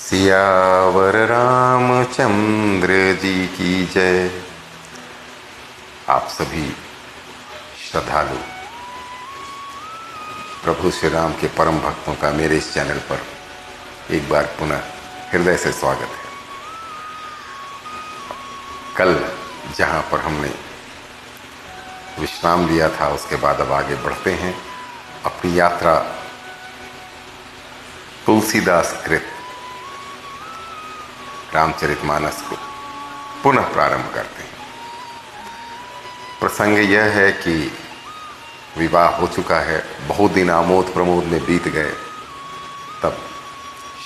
सियावर रामचंद्र जी की जय। आप सभी श्रद्धालु प्रभु श्री राम के परम भक्तों का मेरे इस चैनल पर एक बार पुनः हृदय से स्वागत है। कल जहां पर हमने विश्राम लिया था उसके बाद अब आगे बढ़ते हैं। अपनी यात्रा तुलसीदास कृत रामचरितमानस को पुनः प्रारंभ करते हैं। प्रसंग यह है कि विवाह हो चुका है, बहुत दिन आमोद प्रमोद में बीत गए। तब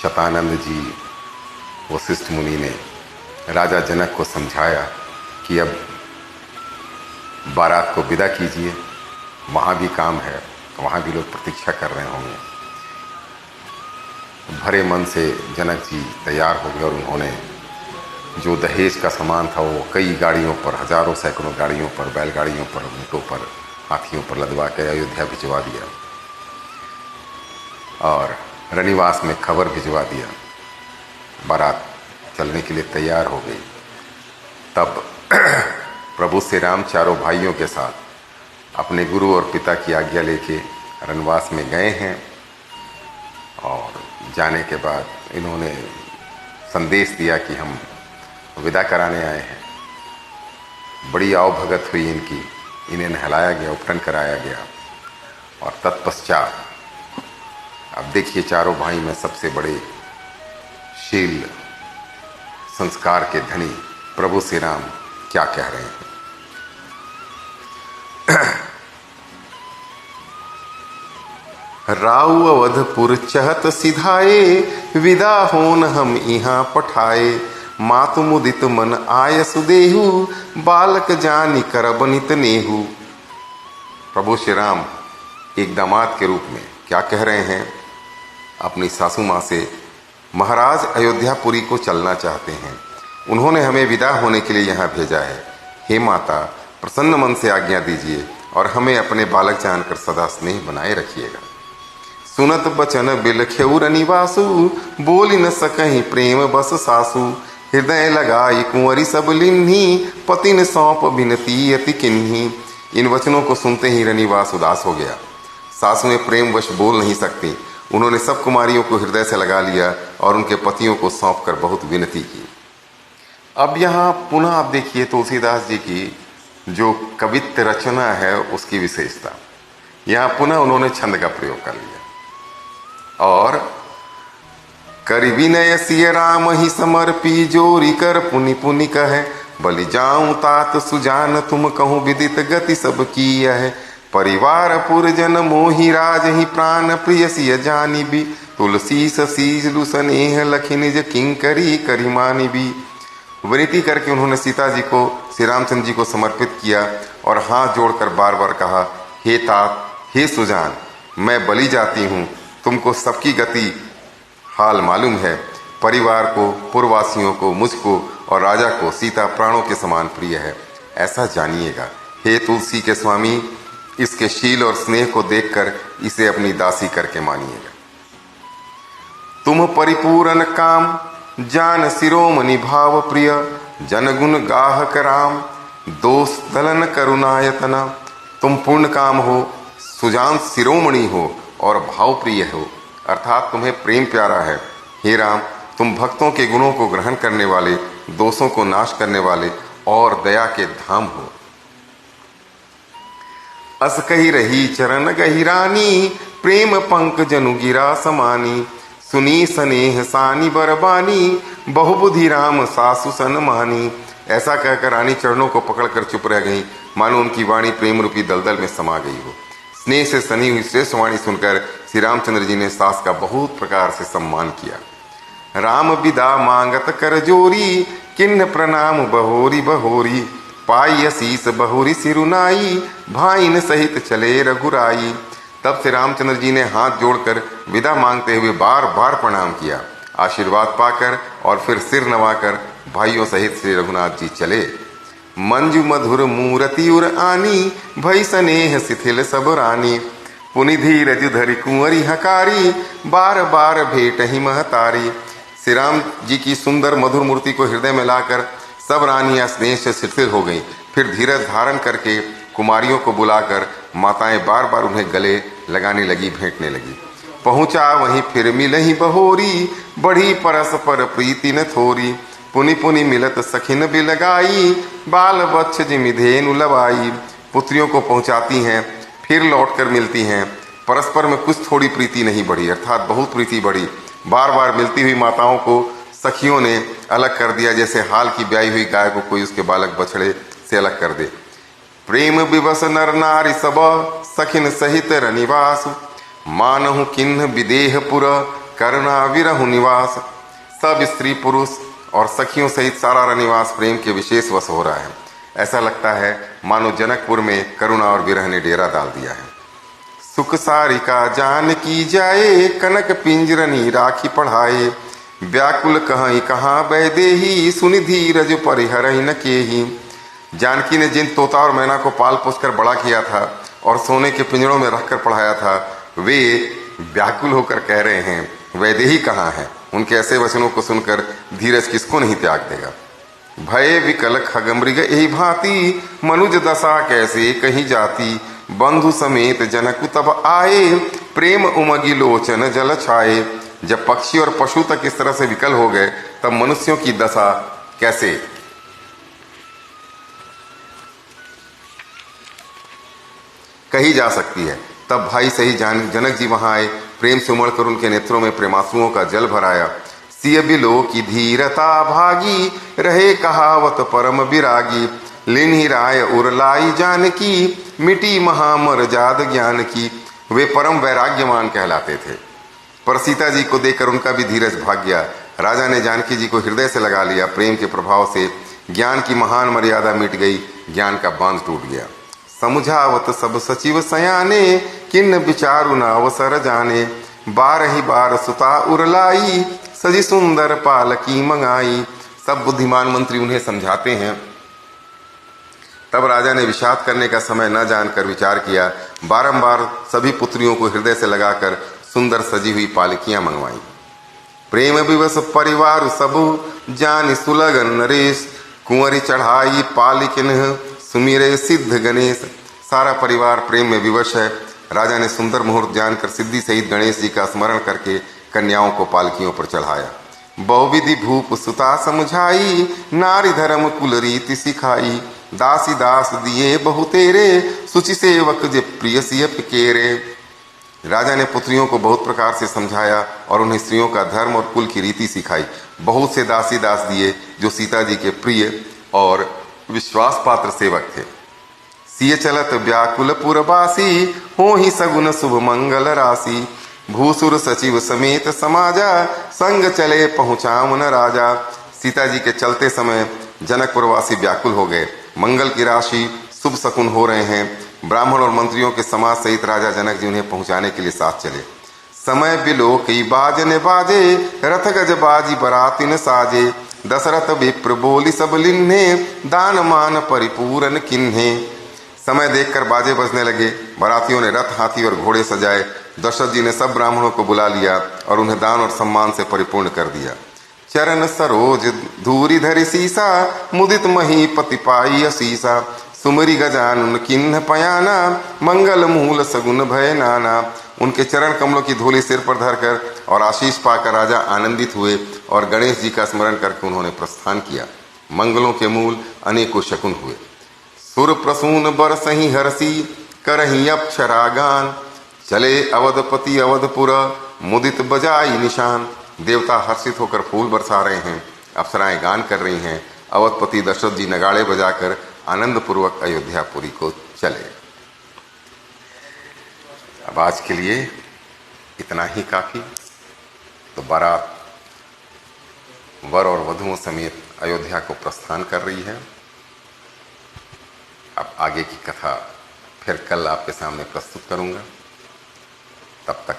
शतानंद जी वशिष्ठ मुनि ने राजा जनक को समझाया कि अब बारात को विदा कीजिए, वहाँ भी काम है, वहाँ भी लोग प्रतीक्षा कर रहे होंगे। भरे मन से जनक जी तैयार हो गए और उन्होंने जो दहेज का सामान था वो कई गाड़ियों पर, हजारों सैकड़ों गाड़ियों पर, बैलगाड़ियों पर, ऊँटों पर, हाथियों पर लदवा के अयोध्या भिजवा दिया और रनिवास में खबर भिजवा दिया। बारात चलने के लिए तैयार हो गई। तब प्रभु श्री राम चारों भाइयों के साथ अपने गुरु और पिता की आज्ञा लेके रनवास में गए हैं और जाने के बाद इन्होंने संदेश दिया कि हम विदा कराने आए हैं। बड़ी आवभगत हुई इनकी, इन्हें नहलाया गया, उपटन कराया गया और तत्पश्चात अब देखिए चारों भाई में सबसे बड़े शील संस्कार के धनी प्रभु श्री राम क्या कह रहे हैं। राउ अवधपुर चहत सिधाए, विदा होन हम यहाँ पठाए। मातु मुदित मन आय सुदेहु, बालक जानि करब नित नेहु। प्रभु श्री राम एक दामाद के रूप में क्या कह रहे हैं अपनी सासू माँ से। महाराज अयोध्यापुरी को चलना चाहते हैं, उन्होंने हमें विदा होने के लिए यहाँ भेजा है। हे माता, प्रसन्न मन से आज्ञा दीजिए और हमें अपने बालक जानकर सदा स्नेह बनाए रखिएगा। सुनत बचन बिलखेउ रनिवासु, बोल न सकहि प्रेम बस सासु। हृदय लगाई कुंवरी सब लिन्ही, पति न सौंप बिनती अति किन्ही। इन वचनों को सुनते ही रनिवास उदास हो गया। सासुएं प्रेम वश बोल नहीं सकती। उन्होंने सब कुमारियों को हृदय से लगा लिया और उनके पतियों को सौंप कर बहुत विनती की। अब यहाँ पुनः आप देखिए तुलसीदास जी की जो कवित्व रचना है उसकी विशेषता। यहाँ पुनः उन्होंने छंद का प्रयोग कर लिया और करि विनय सिय राम ही समर्पी, जोरी कर पुनि पुनि कहे। बलि जाऊं तात सुजान, तुम कहूँ विदित गति सब की है। परिवार पुरजन मोहि राज ही, प्राण प्रिय सिय जानी भी। तुलसी सीजलु स्नेह लखि, निज किंकरी करि मानी भी। विनती करके उन्होंने सीता जी को, श्री रामचंद्र जी को समर्पित किया और हाथ जोड़कर बार बार कहा, हे तात, हे सुजान, मैं बलि जाती हूँ, तुमको सबकी गति हाल मालूम है। परिवार को, पुरवासियों को, मुझको और राजा को सीता प्राणों के समान प्रिय है, ऐसा जानिएगा। हे तुलसी के स्वामी, इसके शील और स्नेह को देखकर इसे अपनी दासी करके मानिएगा। तुम परिपूर्ण काम, जान शिरोमणि भाव प्रिय। जनगुण गाहक राम, दोष दलन करुणायतना। तुम पूर्ण काम हो, सुजान शिरोमणि हो और भाव प्रिय हो, अर्थात तुम्हें प्रेम प्यारा है। हे राम, तुम भक्तों के गुणों को ग्रहण करने वाले, दोषों को नाश करने वाले और दया के धाम हो। अस कही रही चरण गहिरानी, प्रेम पंक जनु गिरा समानी। सुनी स्नेह सानी बरबानी, बहुबुद्धि राम सासु सन मानी। ऐसा कहकर रानी चरणों को पकड़कर चुप रह गई, मानो उनकी वाणी प्रेम रूपी दलदल में समा गई हो। स्नेह से सनी हुई श्रेष्ठ वाणी सुनकर श्री रामचंद्र जी ने सास का बहुत प्रकार से सम्मान किया। राम विदा मांगत कर जोरी, किन्न प्रणाम बहोरी बहोरी। पाई असीस बहुरी सिरुनाई, भाईन सहित चले रघुराई। तब से रामचंद्र जी ने हाथ जोड़कर विदा मांगते हुए बार बार प्रणाम किया। आशीर्वाद पाकर और फिर सिर नवाकर भाइयों सहित श्री रघुनाथ जी चले। मंजू मधुर मूरति उर आनी, भई स्नेह शिथिल सब रानी। पुनि धीरज धरि कुंवरी हकारी, बार बार भेट ही महतारी। श्री राम जी की सुंदर मधुर मूर्ति को हृदय में लाकर सब रानियां स्नेह से शिथिल हो गईं। फिर धीरज धारण करके कुमारियों को बुलाकर माताएं बार बार उन्हें गले लगाने लगी, भेंटने लगी। पहुंचा वहीं फिर मिलही बहोरी, बढ़ी परस्पर प्रीति न थोरी। पुनि पुनि मिलत सखिन बिलगाई, बाल बच्छ जिमिधेनु लवाई। पुत्रियों को पहुंचाती हैं, फिर लौटकर मिलती हैं। परस्पर में कुछ थोड़ी प्रीति नहीं बढ़ी, अर्थात बहुत प्रीति बढ़ी। बार बार मिलती हुई माताओं को सखियों ने अलग कर दिया, जैसे हाल की ब्याई हुई गाय को कोई उसके बालक बछड़े से अलग कर दे। प्रेम विवश नर नारी सब, सखिन सहित रनिवास। मानहु किन्ह विदेह पुर, करुणा विरहु निवास। सब स्त्री पुरुष और सखियों सहित सारा रनिवास प्रेम के विशेष वश हो रहा है। ऐसा लगता है मानो जनकपुर में करुणा और विरह ने डेरा डाल दिया है। सुख सारिका जान की जाए, कनक पिंजरनी राखी पढ़ाए। व्याकुल कहीं कहाँ बैदेही, सुनि धीरज परिहरहि न केही। जानकी ने जिन तोता और मैना को पाल पोस कर बड़ा किया था और सोने के पिंजरों में रखकर पढ़ाया था, वे व्याकुल होकर कह रहे हैं वैदेही कहाँ है। उनके ऐसे वचनों को सुनकर धीरज किसको नहीं त्याग देगा। भय विकल खगमृग यही भांति, मनुज दशा कैसे कहीं जाती। बंधु समेत जनक तब आए, प्रेम उमगी लोचन जल छाए। जब पक्षी और पशु तक इस तरह से विकल हो गए, तब मनुष्यों की दशा कैसे कही जा सकती है। तब भाई सही जनक जी वहां आए, प्रेम से उमड़ कर उनके नेत्रों में प्रेमाश्रुओं का जल भराया। सिय बिलो की धीरता भागी, रहे कहावत परम विरागी। लिन्ही राय उरलाई जानकी, मिटी महामर जाद ज्ञान की। वे परम वैराग्यवान कहलाते थे। पर सीता जी को देखकर उनका भी धीरज भाग गया। राजा ने जानकी जी को हृदय से लगा लिया। प्रेम के प्रभाव से ज्ञान की महान मर्यादा मिट गई, ज्ञान का बांध टूट गया। समुझावत सब सचिव सयाने, किन्न विचारु न अवसर जाने। बारही बार सुता उरलाई, सजी सुंदर पालकी मंगाई। सब बुद्धिमान मंत्री उन्हें समझाते हैं। तब राजा ने विषाद करने का समय न जानकर विचार किया। बारंबार सभी पुत्रियों को हृदय से लगाकर सुंदर सजी हुई पालकियां मंगवाई। प्रेम विवश परिवार सबु, जान सुलगन नरेश। कुंवरी चढ़ाई पालिकिन, सुमिरे सिद्ध गणेश। सारा परिवार प्रेम में विवश है। राजा ने सुंदर मुहूर्त जानकर सिद्धि सहित गणेश जी का स्मरण करके कन्याओं को पालकियों पर चढ़ाया। बहुविधि भूप सुता समझाई, नारी धर्म कुल रीति सिखाई। दासी दास दिए बहु तेरे, सुचि सेवक जे प्रिय सिय पिकेरे। राजा ने पुत्रियों को बहुत प्रकार से समझाया और उन्हें स्त्रियों का धर्म और कुल की रीति सिखाई। बहुत से दासी दास दिए जो सीता जी के प्रिय और विश्वास पात्र सेवक थे। सिय चलत व्याकुल पुरवासी, हो ही सगुन शुभ मंगल राशि। भूसुर सचिव समेत समाजा, संग चले पहुँचावन राजा। सीता जी के चलते समय जनकपुरवासी व्याकुल हो गए। मंगल की राशि, शुभ शकुन हो रहे हैं। ब्राह्मण और मंत्रियों के समाज सहित राजा जनक जी उन्हें पहुंचाने के लिए साथ चले। समय बिलो कई बाजने बाजे, रथ गज बाजी बरातिन साजे। दशरथ विप्र बोली सब लिन्हे, दान मान परिपूरन किन्हे। समय देखकर बाजे बजने लगे। बारातियों ने रथ, हाथी और घोड़े सजाए। दशरथ जी ने सब ब्राह्मणों को बुला लिया और उन्हें दान और सम्मान से परिपूर्ण कर दिया। चरण सरोज धूरी धरि सीसा, मुदित महीपति पाई असीसा। सुमरी गजानन किन्ह पयाना, मंगल मूल सगुन भय नाना। उनके चरण कमलों की धूली सिर पर धरकर और आशीष पाकर राजा आनंदित हुए और गणेश जी का स्मरण करके उन्होंने प्रस्थान किया। मंगलों के मूल अनेकों शकुन हुए। सुर प्रसून बरसही हरसी, करही अप्सरागान। चले अवधपति अवधपुर, मुदित बजाई निशान। देवता हर्षित होकर फूल बरसा रहे हैं, अप्सराएं गान कर रही हैं। अवधपति दशरथ जी नगाड़े बजाकर आनंद पूर्वक अयोध्यापुरी को चले। अब आज के लिए इतना ही काफी। तो बारात वर और वधुओं समेत अयोध्या को प्रस्थान कर रही है। अब आगे की कथा फिर कल आपके सामने प्रस्तुत करूंगा। तब तक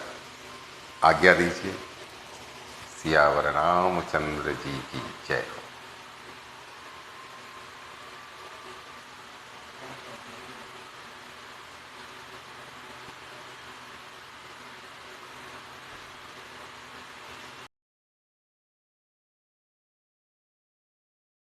आज्ञा दीजिए। सियावर रामचंद्र जी की जय हो।